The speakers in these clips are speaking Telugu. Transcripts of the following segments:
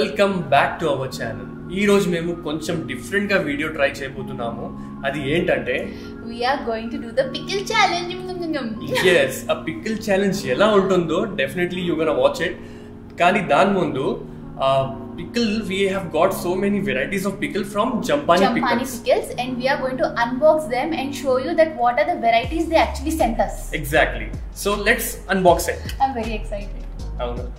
Welcome back to our channel. ఈ రోజు మేము కొంచెం డిఫరెంట్ గా వీడియో ట్రై చేయబోతున్నాము. అది ఏంటంటే we are going to do the pickle challenge. yes, a pickle challenge ఎలా ఉంటుందో definitely you gonna watch it. కానీ దాని ముందు pickle, we have got so many varieties of pickle from Jampani pickles, and we are going to unbox them and show you that what are the varieties they actually sent us. Exactly. So let's unbox it. I'm very excited.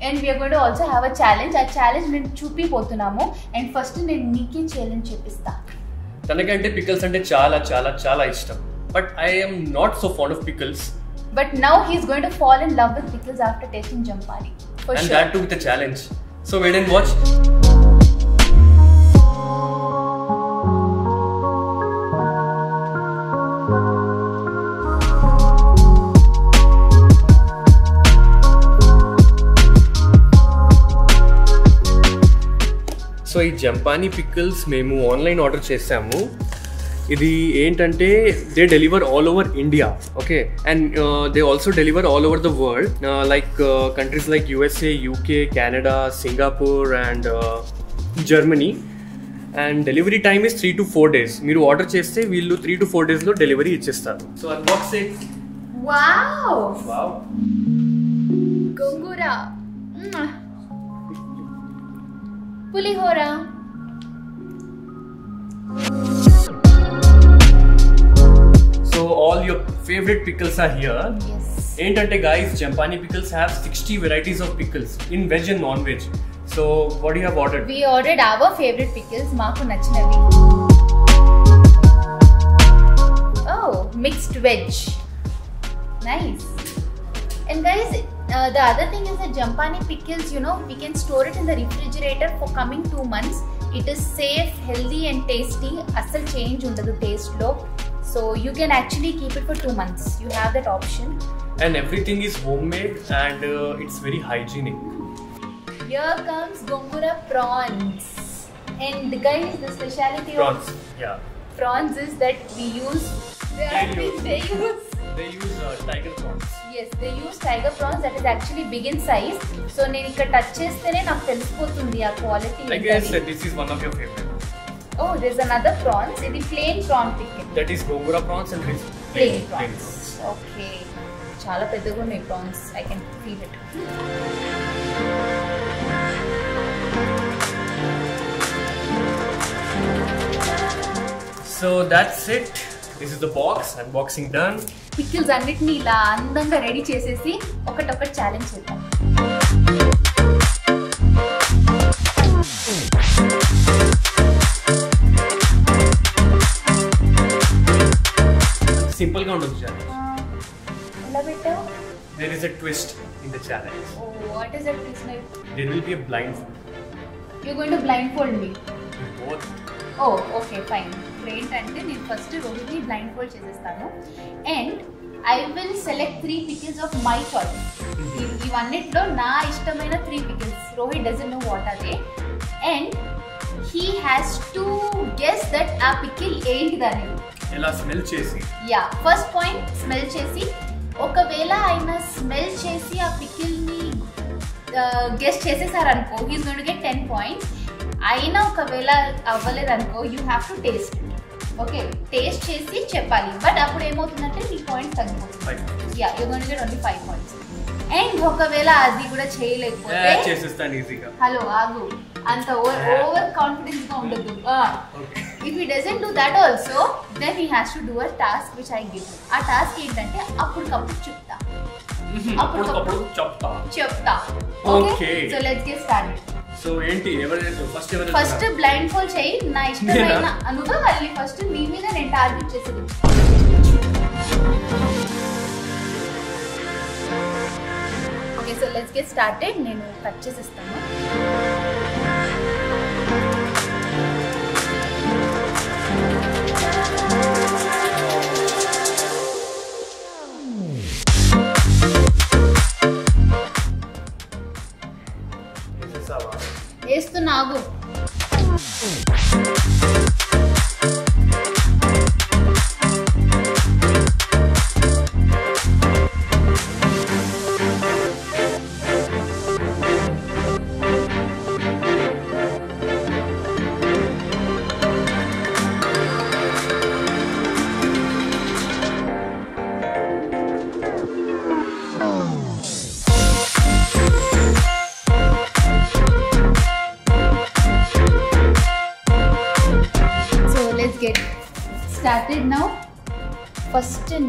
And we are going to also have a challenge. A challenge నేను చూపిపోతున్నాము. And first నేను నీకే challenge చెప్పిస్తా. తనకంటే pickles అంటే చాలా చాలా చాలా ఇష్టం. But I am not so fond of pickles. But now he's going to fall in love with pickles after tasting Jampani. For and sure. that too with a challenge. So wait and watch. So ఈ జంపానీ పికిల్స్ మేము ఆన్లైన్ ఆర్డర్ చేసాము. ఇది ఏంటంటే they deliver all over India, okay, and they also deliver all over the world, like countries like USA, UK, Canada, Singapore and Germany. And delivery time is 3 to 4 days. మీరు ఆర్డర్ చేస్తే వీళ్ళు 3 to 4 days లో డెలివరీ ఇచ్చేస్తారు. So unbox it. Wow! Gongura. Pulihora. So all your favorite pickles are here. Yes. ఏంటంటే guys, Jampani pickles have 60 varieties of pickles in veg and non-veg. So what do you have ordered? We ordered our favorite pickles. Maaku nachinavi. Oh, mixed veg. Nice. And guys, the other thing is that Jampani pickles, you know, we can store it in the refrigerator for coming 2 months. It is safe, healthy and tasty. Asal change undadu taste lo. So you can actually keep it for 2 months. You have that option. And everything is homemade and it's very hygienic. Here comes Gongura prawns. And guys, the speciality Prawns, of yeah. prawns is that we use they use tiger prawns. yes, they use tiger prawns that is actually big in size. So నేను ఇక్కడ టచ్ చేస్తేనే నాకు తెలిసిపోతుంది ఆ quality. I guess that this is one of your favorite. Oh, there's another prawns. ఇది plain prawn pickle. That is Gongura prawns and this Plain prawns. Okay. చాలా పెద్దగా ఉన్నాయి prawns. I can feel it. So that's it. This is the box. Unboxing done. Pickles అన్నిటిని ఇలా అందంగా రెడీ చేసేసి ఒకటొకటి ఛాలెంజ్ చేద్దాం. సింపుల్ గా ఉంటుంది challenge. ఎలా పెట్టావు? There is a twist in the challenge. Oh, what is that twist like? There will be a blindfold. You're going to blindfold me. Both. Oh, okay, fine. ఏంటంటే నేను ఫస్ట్ రోహిత్ని బ్లైండ్ ఫోల్డ్ చేసేస్తాను and I will select 3 pickles of my choice. ఇవన్నిట్లో నా ఇష్టమైన 3 pickles. Rohit doesn't know what are they and he has to guess that ఆ పికిల్ ఏంటిదని. ఎలా స్మెల్ చేసి, యా, ఫస్ట్ పాయింట్ స్మెల్ చేసి, ఒకవేళ ఆయన స్మెల్ చేసి ఆ పికిల్ని గెస్ చేసేసారనుకో he's going to get 10 points. అయినా ఒకవేళ అవ్వలేదనుకో you have to taste. Okay, taste చేసి చెప్పాలి. బట్ అప్పుడు ఏమవుతుందంటే మీ పాయింట్స్ తగ్గిపోతుంది. Yeah, you going to get only 5 points. And ఒకవేళ అది కూడా చేయలేకపోతే చేసేస్తాను ఈజీగా. హలో ఆగు, అంత ఓవర్ కాన్ఫిడెన్స్ గా ఉండదు. If he doesn't do that also then he has to do a task which I give. ఆ టాస్క్ ఏంటంటే అప్పటికప్పుడు చెప్తా. అప్పటికప్పుడు చెప్తా. Okay, so let's get started. So ఏంటి, ఫస్ట్ బ్లైండ్ ఫోల్డ్ చేయి. నా ఇష్టమైన అనుగా మళ్ళీ ఫస్ట్ మీ మీద నేను టార్గెట్ చేసేది. Okay, so let's get started. నేను కట్ చేసేస్తాను. వేస్తున్నాగు.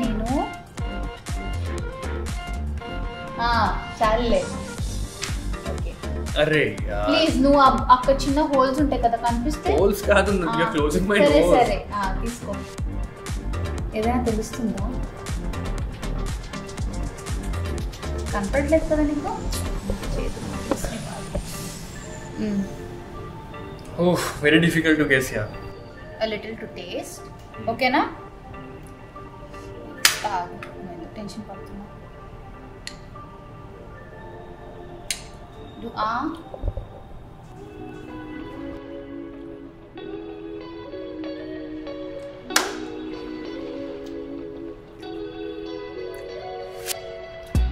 నేను చాలే. ఓకే అరే ప్లీజ్ నువ్వు అక్కడ చిన్న హోల్స్ ఉంటాయి కదా కనిపిస్తే. హోల్స్ కాదు, యు ఆర్ క్లోజింగ్ మై సరే నోస్. సరే తీసుకో. ఏదైనా తెలుస్తుందా? కనపడలేదు కదా నీకు? Oh very difficult to guess yeah. A little to taste. ఓకేనా? నేను టెన్షన్ పడుతున్నా.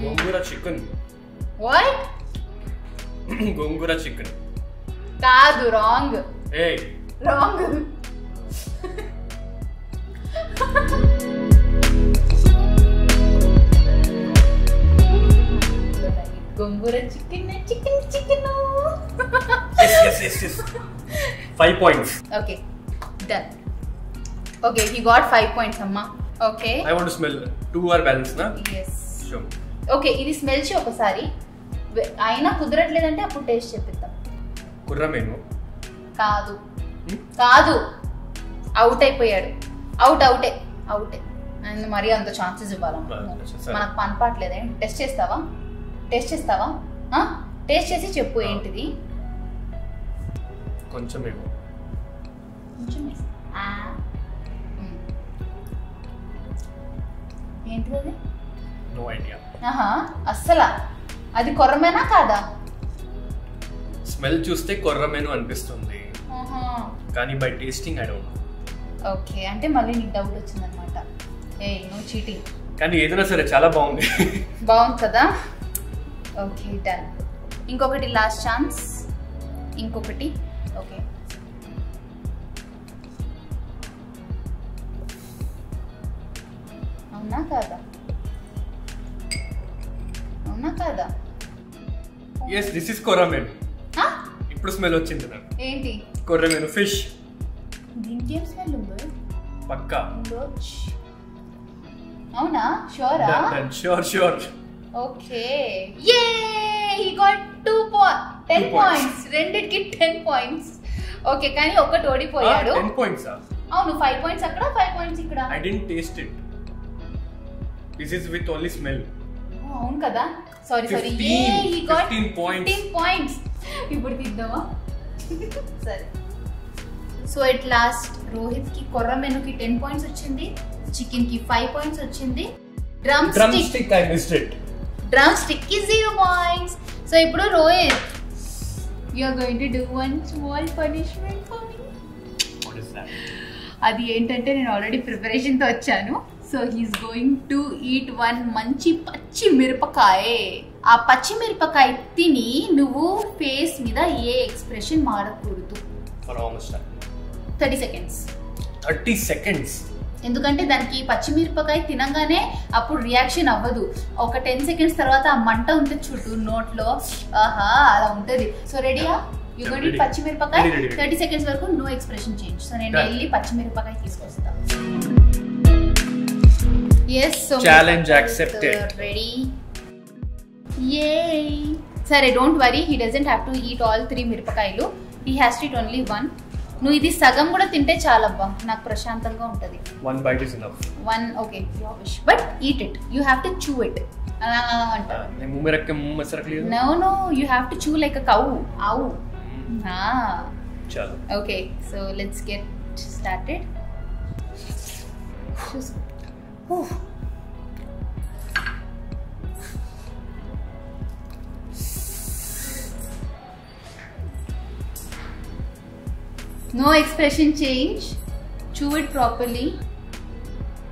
Gongura chicken. What? Gongura chicken కాదు, రాంగ్. ఏయ్ wrong. Gongura chicken chicken chicken. yes 5 points. Okay done. Okay he got 5 points అమ్మా. Okay I want to smell 2 are balance na. yes sure. Okay ఇది స్మెల్ చే ఒకసారి. అయినా కుదరట్లేదంటే అప్పుడు టేస్ట్ చెప్పిద్దాం. కుర్రమేను కాదు కాదు, అవుట్ అయిపోయాడు. అవుటే అండ్ మరి అంత ఛాన్సెస్ ఇవ్వాలి మనకు పనిపాట్లేదే. టెస్ట్ చేస్తావా? టేస్ట్ చేసి చెప్పు ఏంటిది. కొంచెం ఏంటిది అది? No idea. అస్సలా అది కొర్రమేనా కాదా? స్మెల్ చూస్తే కొర్రమేను అనిపిస్తుంది కానీ by tasting I don't know. Okay అంటే మళ్ళీ నీకు డౌట్ వచ్చిందనమాట. No cheating. కానీ ఏదైనా సరే చాలా బాగుంది. బాగుంది కదా? Okay done. ఇంకొకటి లాస్ట్ ఛాన్స్. ఇంకొకటి. ఓకే అవునా కాదా? yes this is కొర్రమేను. ఇప్పుడు స్మెల్ వచ్చింది నాకు. ఏంటి? కొర్రమేను ఫిష్. దీనికి ఏం స్మెల్ ఉంది? పక్కా. అవునా? షూరా? షూర్. ఓకే యే he got 10 points. రెండిటికి 10 points. ఓకే కానీ ఒకటి ఓడిపోయాడు. 10 points అవును 5 points అక్కడ 5 points ఇక్కడ. I didn't taste it. This is with only smell. అవును కదా? Sorry he got 15 points. ఇప్పుడు తిద్దామా? సరే సో ఎట్ లాస్ట్ రోహిత్ కి కొర్రమేనుకి 10 points వచ్చింది, చికెన్ కి 5 points వచ్చింది, drum stick I missed it. Drum stick కి 0 points. సో ఇప్పుడు Rohit you are going to do one small punishment for me. What is that? అది ఏంటంటే నేను ఆల్రెడీ ప్రిపరేషన్ తో వచ్చాను. So he's going to eat one మంచి పచ్చి మిరపకాయ. ఆ పచ్చి మిరపకాయ తిని నువ్వు ఫేస్ మీద ఏ expression మారకూడదు. For how much time? 30 seconds. 30 seconds. ఎందుకంటే దానికి పచ్చిమిరపకాయ తినగానే అప్పుడు రియాక్షన్ అవ్వదు. ఒక 10 seconds తర్వాత ఆ మంట ఉంటుంది చూడు నోట్లో, ఆహా అలా ఉంటుంది. సో రెడీయా? యూ గోయింగ్ టు ఈట్ పచ్చిమిరపకాయ. 30 seconds వరకు నో ఎక్స్ప్రెషన్ చేంజ్. సో నేను వెళ్ళి పచ్చిమిరపకాయ తీసుకొస్తాను. yes so challenge accepted. ready yay. సరే don't worry, he doesn't have to eat all 3 మిరపకాయలు. he has to eat only 1. నువ్వు ఇది సగం కూడా తింటే చాలబ్బా, నాకు ప్రశాంతంగా ఉంటుంది. 1 bite is enough. 1 okay your wish but eat it. you have to chew it. అంటారు. నేను ముమ్మ రక్కే ముమ్మ సరకలేదు. no you have to chew like a cow. ఆవు. చలో okay so let's get started. No expression change. Chew it properly.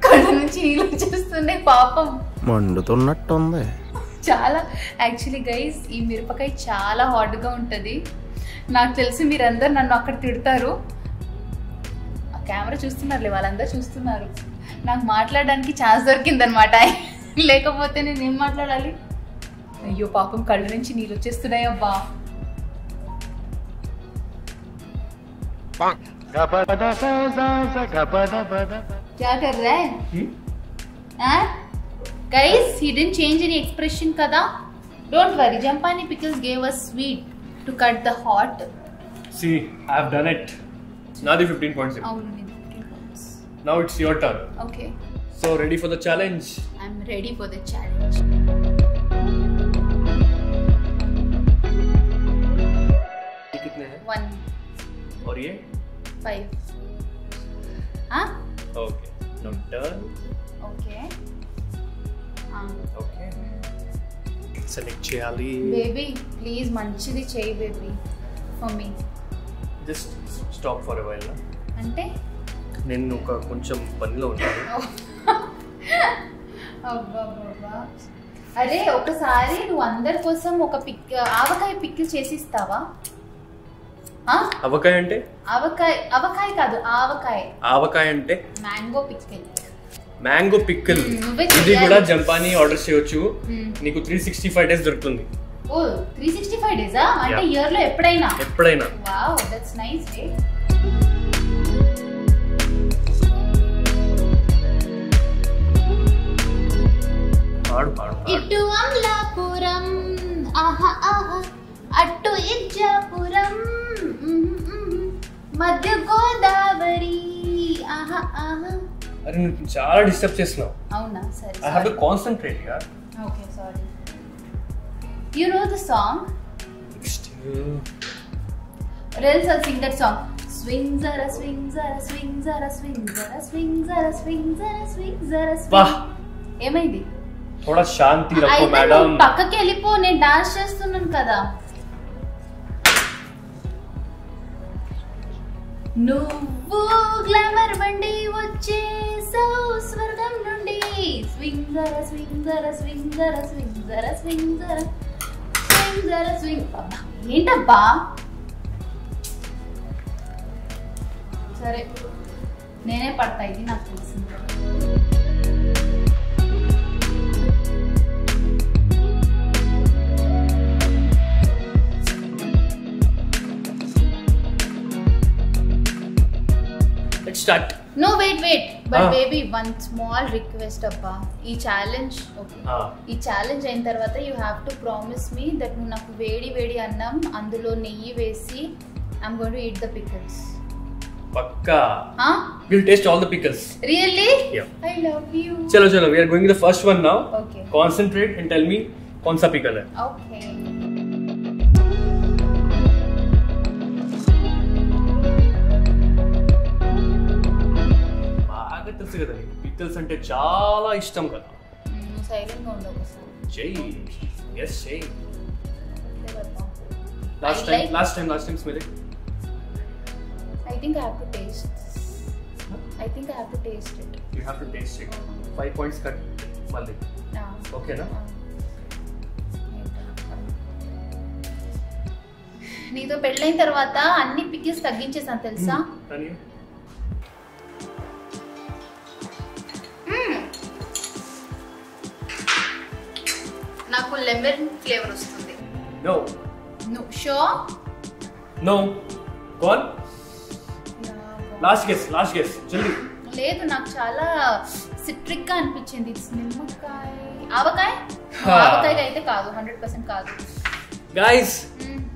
కళ్ళ నుంచి నీళ్ళు వచ్చేస్తున్నాయి పాపం. మండుతున్నట్టుంది. చాలా యాక్చువల్లీ గైస్ ఈ మిరపకాయ చాలా హాట్గా ఉంటుంది. నాకు తెలిసి మీరందరు నన్ను అక్కడ తిడతారు. ఆ కెమెరా చూస్తున్నారులే, వాళ్ళందరూ చూస్తున్నారు. నాకు మాట్లాడడానికి ఛాన్స్ దొరికిందనమాట. లేకపోతే నేను ఏం మాట్లాడాలి? అయ్యో పాపం కళ్ళ నుంచి నీళ్ళు వచ్చేస్తున్నాయి అబ్బా. क्या कर रहा है? Guys, he didn't change any expression kada. Don't worry, Jampani Pickles gave us sweet to cut the hot. See, I've done it. Nadi 15 points. Now it's your turn. Okay. So ready for the challenge? I'm ready for the challenge. ये कितने हैं? 1, और ये? 5. Huh? Okay. Now turn. Okay. Okay. Select చేయాలి. Baby, please మంచిది చేయి baby for me. Just stop for a while. అంటే నేను ఒక కొంచెం పనిలో ఉంటాను. అబ్బబ్బబ్బా. అరే ఒకసారి నువ్వు అందరి కోసం ఒక ఆవకాయ పిక్కిల్ చేసి ఇస్తావా? ఆవకాయ అంటే? ఆవకాయ కాదు, ఆవకాయ. ఆవకాయ అంటే? Mango pickle. Mango pickle. ఇది కూడా జంపాని ఆర్డర్ చేయొచ్చు. నీకు 365 డేస్ దొరుకుతుంది. ఓ 365 డేసా? అంటే ఇయర్ లో ఎప్పుడైనా? ఎప్పుడైనా. Wow, that's nice day. పాడు పాడు. ఇటు అమలాపురం ఆహా ఆహా, అటు ఇజ్జాపురం మధ్య గోదావరి ఆహా ఆహా. అరే నువ్వు చాలా డిస్టర్బ్ చేస్తున్నావు. అవునా? సరే. I have to concentrate here. Okay, sorry. You know the song? Or else I'll sing that song. Swing zara swing zara swing zara swing zara swing zara swing zara swing zara swing. వాహ్, ఏమైంది? थोड़ा शांति रखो అయితే मैडम. నువ్వు పక్కకి వెళ్ళిపో, నేను డాన్స్ చేస్తున్నాను కదా. నువ్వు గ్లామర్ బండి వచ్చేసావు స్వర్గం నుండి. స్వింగ్ జర స్వింగ్ జర స్వింగ్ జర స్వింగ్ జర స్వింగ్ జర స్వింగ్ జర స్వింగ్. అబ్బా ఏంటబ్బా. సరే నేనే పడతా, ఇది నాకు తెలిసింది. Let's start. No, wait. But baby, one small request abba. ఈ ఛాలెంజ్ ఈ ఛాలెంజ్ అయిన తర్వాత you have to promise me that నువ్వు నాకు వేడి వేడి అన్నం అందులో నెయ్యి వేసి I'm going to eat the pickles. పక్కా. We'll taste all the pickles. Really? Yeah. I love you. चलो we are going to the first one now. Okay. Concentrate and tell me कौन सा pickle है. Okay. బాగా తెలుసు కదా నీకు పిక్కల్స్ అంటే చాలా ఇష్టం కదా. సైలెంట్ గా ఉండవు ఒకసారి. చెయ్యి. Yes, చెయ్యి. Last time smell it. I think I have to taste. I think I have to taste it. You have to taste it. 5 points cut మళ్ళీ. Okay na? నీతో పెళ్ళైన తర్వాత అన్ని పికిల్స్ తగ్గించేసాను తెలుసా? నాకు లెమన్ ఫ్లేవర్ వస్తుంది. No. No, sure? No. Go on. Last guess. జల్దీ. లేదు, నాకు చాలా సిట్రిక్ గా అనిపించింది. నిమ్మకాయ, ఆవకాయ? ఆవకాయ అయితే కాదు, 100% కాదు. Guys,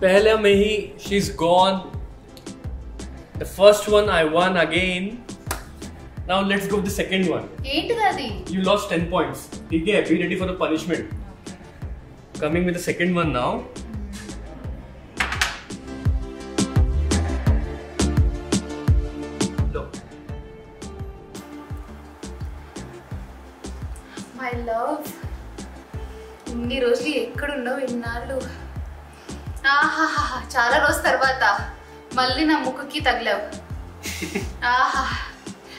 पहले में ही she's gone. The first one I won again. Now let's go with the second one. ఏంటిది అది? You lost 10 points. ठीक है, be ready for the punishment. Coming with the second one now. My love, ఇన్ని రోజులు ఎక్కడున్నావు ఇన్నాళ్ళు? ఆహాహా, చాలా రోజు తర్వాత మళ్ళీ నా ముక్కుకి తగిలావు. ఆహా,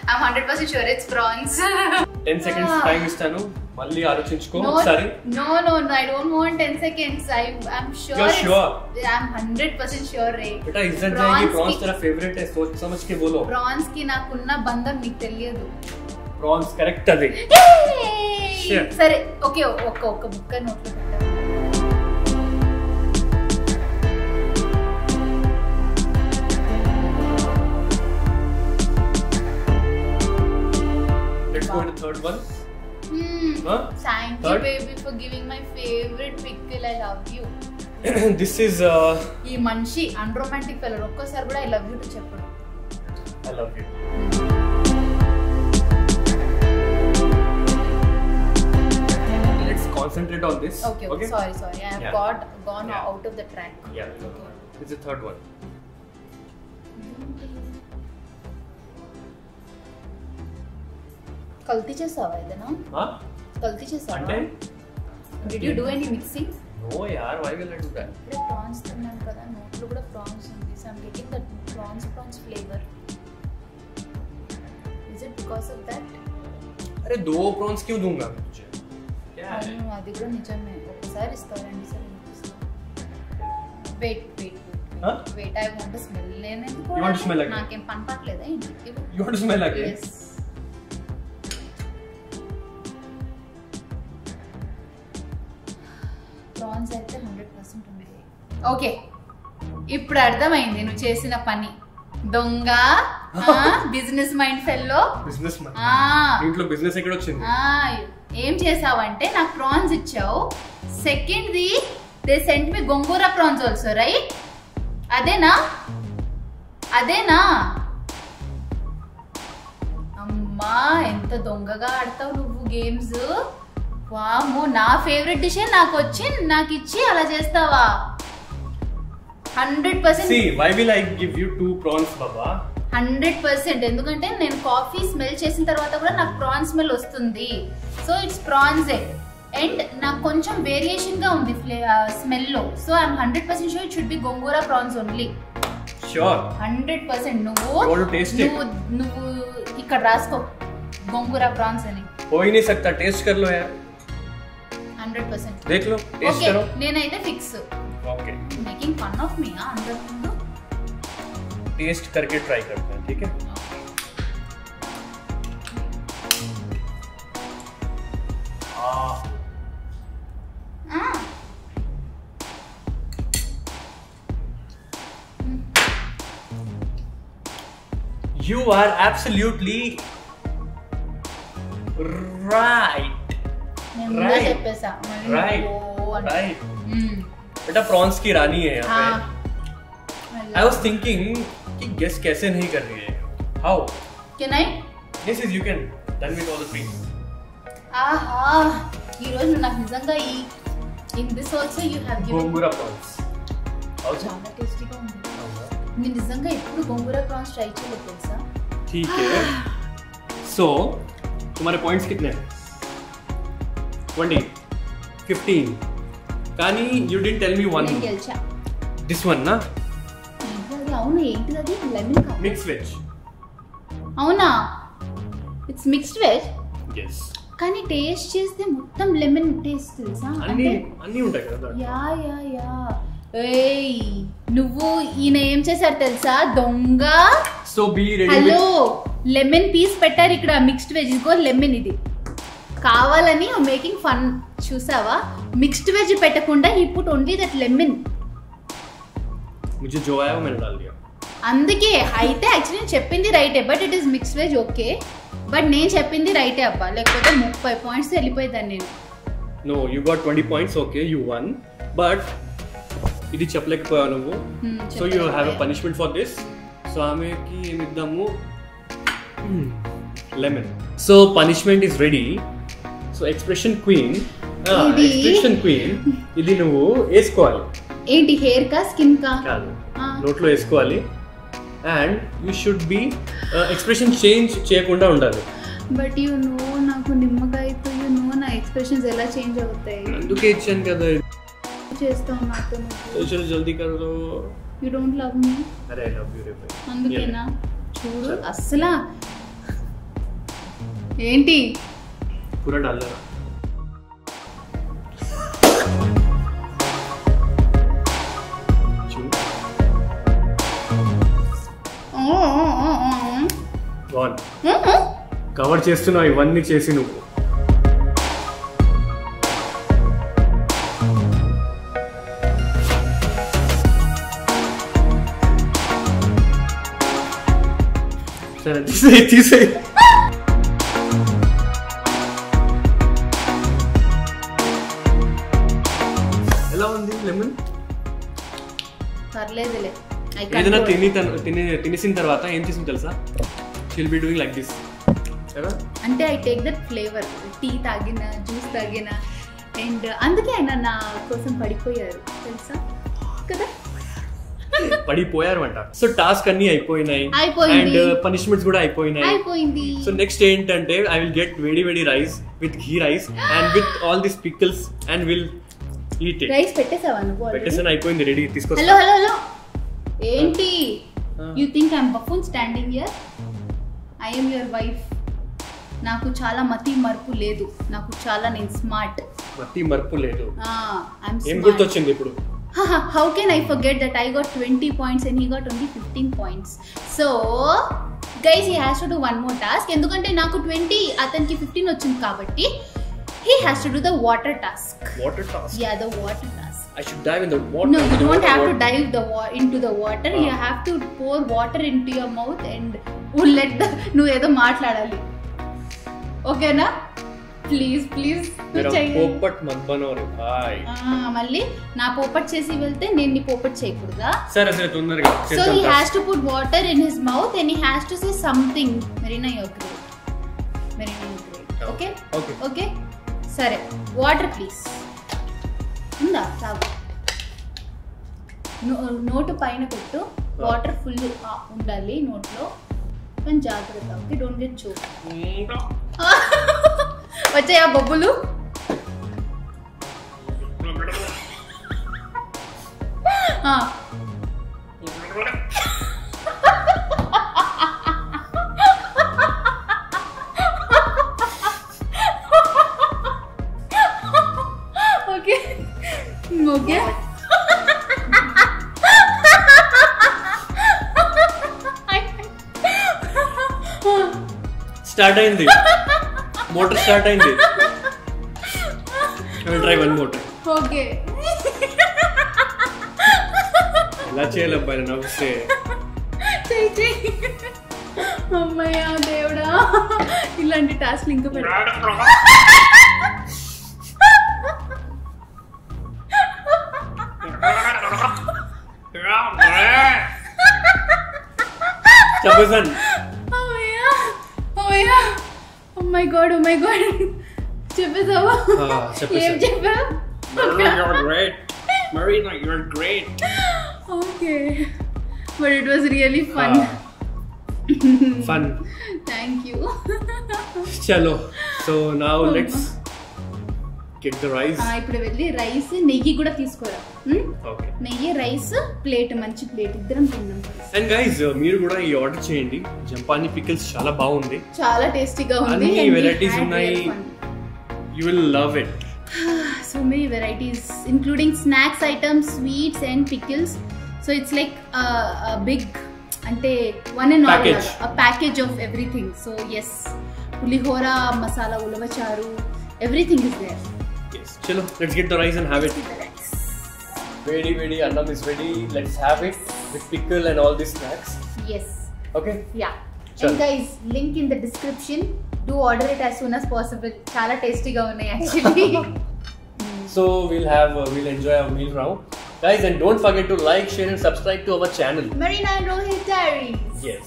I'm 100% sure it's prawns. 10 seconds time ఇస్తాను, మళ్ళీ ఆలోచించుకో ఒకసారి. No, I don't want 10 seconds. I'm sure. You're sure? I'm 100% sure रे. बेटा इज्जत जाएगी. प्रॉन्स तेरा फेवरेट है, सोच समझ के बोलो. प्रॉन्स की నాకున్న బంధం నీకు తెలియదు. प्रॉन्स करेक्ट అది. సరే ఓకే, ఒక్క ముక్క నోట్లో పెట్టా. Let's go to the third one. Thank you, Third? baby, for giving my favorite pickle. I love you. This is ఈ మనిషి అన్రొమాంటిక్ ఫెలో ఒక్కసారి కూడా ఐ లవ్ యూ టు చెప్పడు. I love you. Let's concentrate on this. Okay. Sorry. I have gone out of the track. Yeah. Okay. It's the third one. కల్తీ చేసావా ఏదైనా? కల్తీ చేసావా? అంటే Did you do any mixing? No yaar, why will I do that? ఇప్పుడే ప్రాన్స్ తిన్నాను కదా, నోట్లో కూడా ప్రాన్స్ ఉంది. So I'm getting that prawns flavour. Is it because of that? अरे 2 prawns क्यों दूंगा मैं तुझे? क्या है? అవును, అది కూడా నిజమే. ఒకసారి ఇస్తావు, రెండుసార్లు ఇస్తావు. Wait Huh? I want to smell. నేను ఎందుకు You want to smell again? నాకేం పని పట్టలేదా ఏంటి? You want to smell again? Yes. Prawns అయితే 100% ఉంది. ఓకే, ఇప్పుడు అర్థమైంది నువ్వు చేసిన పని. దొంగ business mind fellow. Business man. ఇంట్లో బిజినెస్ ఎక్కడ వచ్చింది? ఏం చేసావంటే నాకు ప్రాన్స్ ఇచ్చావు. Second the they sent me gongura prawns also, right? అదేనా? అమ్మా, ఎంత దొంగగా ఆడతావు నువ్వు గేమ్స్. వామ్మో, నా ఫేవరెట్ డిష్ నాకు ఇచ్చి అలా చేస్తావా? 100%. See, why will I give you 2 prawns, Baba? 100%. ఎందుకంటే నేను కాఫీ స్మెల్ చేసిన తర్వాత కూడా నాకు ప్రాన్స్ స్మెల్ వస్తుంది. సో ఇట్స్ ప్రాన్స్ అండ్ నాకు కొంచెం వేరియేషన్ గా ఉంది స్మెల్ లో. So I'm 100% sure it should be gongura prawns only. Sure. 100%. You want to taste it? నువ్వు ఇక్కడ రాసుకో గోంగూర ప్రాన్స్ అని. हो ही नहीं सकता, टेस्ट कर लो यार. 100%. देख लो, टेस्ट ఓకే, करो. నేనైతే fix. Okay, making fun of me అందరి ముందు. टेस्ट करके ट्राई करते हैं, ठीक है? You are absolutely right. నేను ముందే Right. చెప్పేసా. మళ్ళీ Right. ఓ అంటే. Right. बेटा प्रॉन्स की रानी है यहाँ पे. I was thinking कि guess कैसे नहीं कर रही है? How? Can I? Yes, you can. Done with all the 3. ఆహా, ఈ రోజు నాకు నిజంగా in this also you have given gongura prawns. Also. చాలా టేస్టీగా ఉంది. నేను నిజంగా ఎప్పుడు గోంగూర ప్రాన్స్ ట్రై చేయలేదు తెలుసా? ठीक है. So तुम्हारे points कितने हैं? 20, 15. కానీ you didn't tell me one. నేను గెలిచా. This one na? ఏంటిది? అవును, ఏంటిది అది? లెమన్ కాదు. Mixed veg. అవునా? It's mixed veg. Yes. కానీ టేస్ట్ చేస్తే మొత్తం లెమన్ టేస్ట్ తెలుసా? అన్నీ ఉంటాయి కదా. యా. ఏయ్, నువ్వు ఈయన ఏం చేశారు తెలుసా? దొంగ. So be ready. Hello, lemon piece పెట్టారు ఇక్కడ. మిక్స్డ్ వెజ్ ఇదిగో లెమన్. ఇది కావాలని మేకింగ్ ఫన్. చూసావా? మిక్స్డ్ వెజ్ పెట్టకుండా ఈ పుట్ ఓన్లీ దట్ లెమన్. मुझे जो आया वो मैंने डाल दिया. అందుకే అయితే యాక్చువల్లీ నేను చెప్పింది రైటే, but it is mixed veg okay. But నేను చెప్పింది రైటే అబ్బా, లేకపోతే 30 పాయింట్స్ వెళ్ళిపోయేదాన్ని నేను. No, you got 20 points. Okay, you won. But ఇది చెప్పలేకపోయావు నువ్వు. So you have a punishment for this. So ఆమెకి ఏమిద్దాము? Lemon. So punishment is ready. So expression queen. ఇది నువ్వు వేసుకోవాలి. ఏంటి, హెయిర్ కా స్కిన్ కా? కాదు, నోట్లో వేసుకోవాలి. And you should be expression change చేయకుండా ఉండాలి. బట్ యు నో, నాకు నిమ్మకాయతో నా ఎక్స్ప్రెషన్స్ ఎలా చేంజ్ అవుతాయి? అందుకే ఇచ్చాను కదా. చేస్తావు నాతో నువ్వు. చలో జల్దీ కరో. యు డోంట్ లవ్ మీ. అరే ఐ లవ్ యు రే. అందుకేనా? చూడు అస్సలా ఏంటి పూరా డాలర్. కవర్ చేస్తున్నావు ఇవన్నీ చేసి నువ్వు. సరే తీసేయి. లెమన్? పర్లేదులే. ఏదైనా తినేసిన తర్వాత ఏం చేసింది తెలుసా? She'll be doing like this కదా. అంటే I take that flavour, tea తాగిన, జ్యూస్ తాగిన, అండ్ అందుకే ఆయన నా కోసం పడిపోయారు తెలుసా కదా. పడిపోయారు అంట. సో టాస్క్ అన్ని అయిపోయినాయి అండ్ పనిష్మెంట్స్ కూడా అయిపోయింది. సో నెక్స్ట్ ఏంటంటే ఐ విల్ గెట్ వేడి rice with ghee rice and with all this pickles and will eat it. Rice పెట్టేసావా నువ్వు? పెట్టేసాను, అయిపోయింది, రెడీ. తీసుకో. హలో ఏంటి? You think I am buffoon standing here? I am your wife. నాకు చాలా మతి మరుపు లేదు, నాకు చాలా నేను స్మార్ట్. మతి మరుపు లేదు. ఏం గుర్తొచ్చింది ఇప్పుడు? How can I forget that I got 20 points and he got only 15 points. So guys, he has to do one more task. ఎందుకంటే నాకు 20 అతనికి 15 వచ్చింది కాబట్టి he has to do the water task. Water task? Yeah, the water task. I should dive in the water. No, you don't have to dive into the water. You have to pour water into your mouth and let the నువ్వు ఏదో మాట్లాడాలి. ఓకేనా? ప్లీజ్ పోపట్ మత్ బనో రే భాయ్. మళ్ళీ నా పోపట్ చేసి వెళ్తే నేను నీ పోపట్ చేయకూడదా? సరే తొందరగా. So he has to put water in his mouth and he has to say something. Marina, you're great. Okay. సరే, వాటర్ ప్లీజ్. ఉందా? తాగు. నోటు పైన పెట్టు. వాటర్ ఫుల్ ఉండాలి నోట్లో. కానీ జాగ్రత్త. Okay, don't get choke. వచ్చాయా బొబ్బులు? ఓకే. స్టార్ట్ అయింది, మోటార్ స్టార్ట్ అయింది. I will try one more time. Okay. ఎలా చేయాలి అబ్బాయి నవ్వుస్తే? చెయ్యి. అమ్మయ్యా దేవుడా, ఇలాంటి టాస్క్ ఇంకా చెప్పేసాను. Oh my god. చెప్పేసావా? ఏం చెప్పావు? Marina, you're great. Okay. But it was really fun. Thank you. Chalo. So now let's get the rice. ఇప్పుడు వెళ్ళి రైస్, నెయ్యి కూడా తీసుకోరా. Okay. నెయ్యి, రైస్, ప్లేట్, మంచి ప్లేట్, ఇద్దరం తిన్నాం. And guys, మీరు కూడా ఈ ఆర్డర్ చేయండి. జంపాని పికిల్స్ చాలా బాగుంది, చాలా టేస్టీగా ఉంది. అన్ని వెరైటీస్ ఉన్నాయి. You will love it. So many varieties, including snacks items, sweets and pickles. So it's like a big, ante one and all, a package of everything. So yes, pulihora, masala ulavacharu, everything is there. Yes, chalo, let's get the rice and have it. Very annam is ready. Let's have it with pickle and all these snacks. Yes. Okay. Yeah. Chalo. And guys, link in the description. Do order it as soon as possible. Chala tasty ga unnai actually. So we'll enjoy our meal now, guys, and don't forget to like, share and subscribe to our channel, Marina and Rohit Diaries. Yes.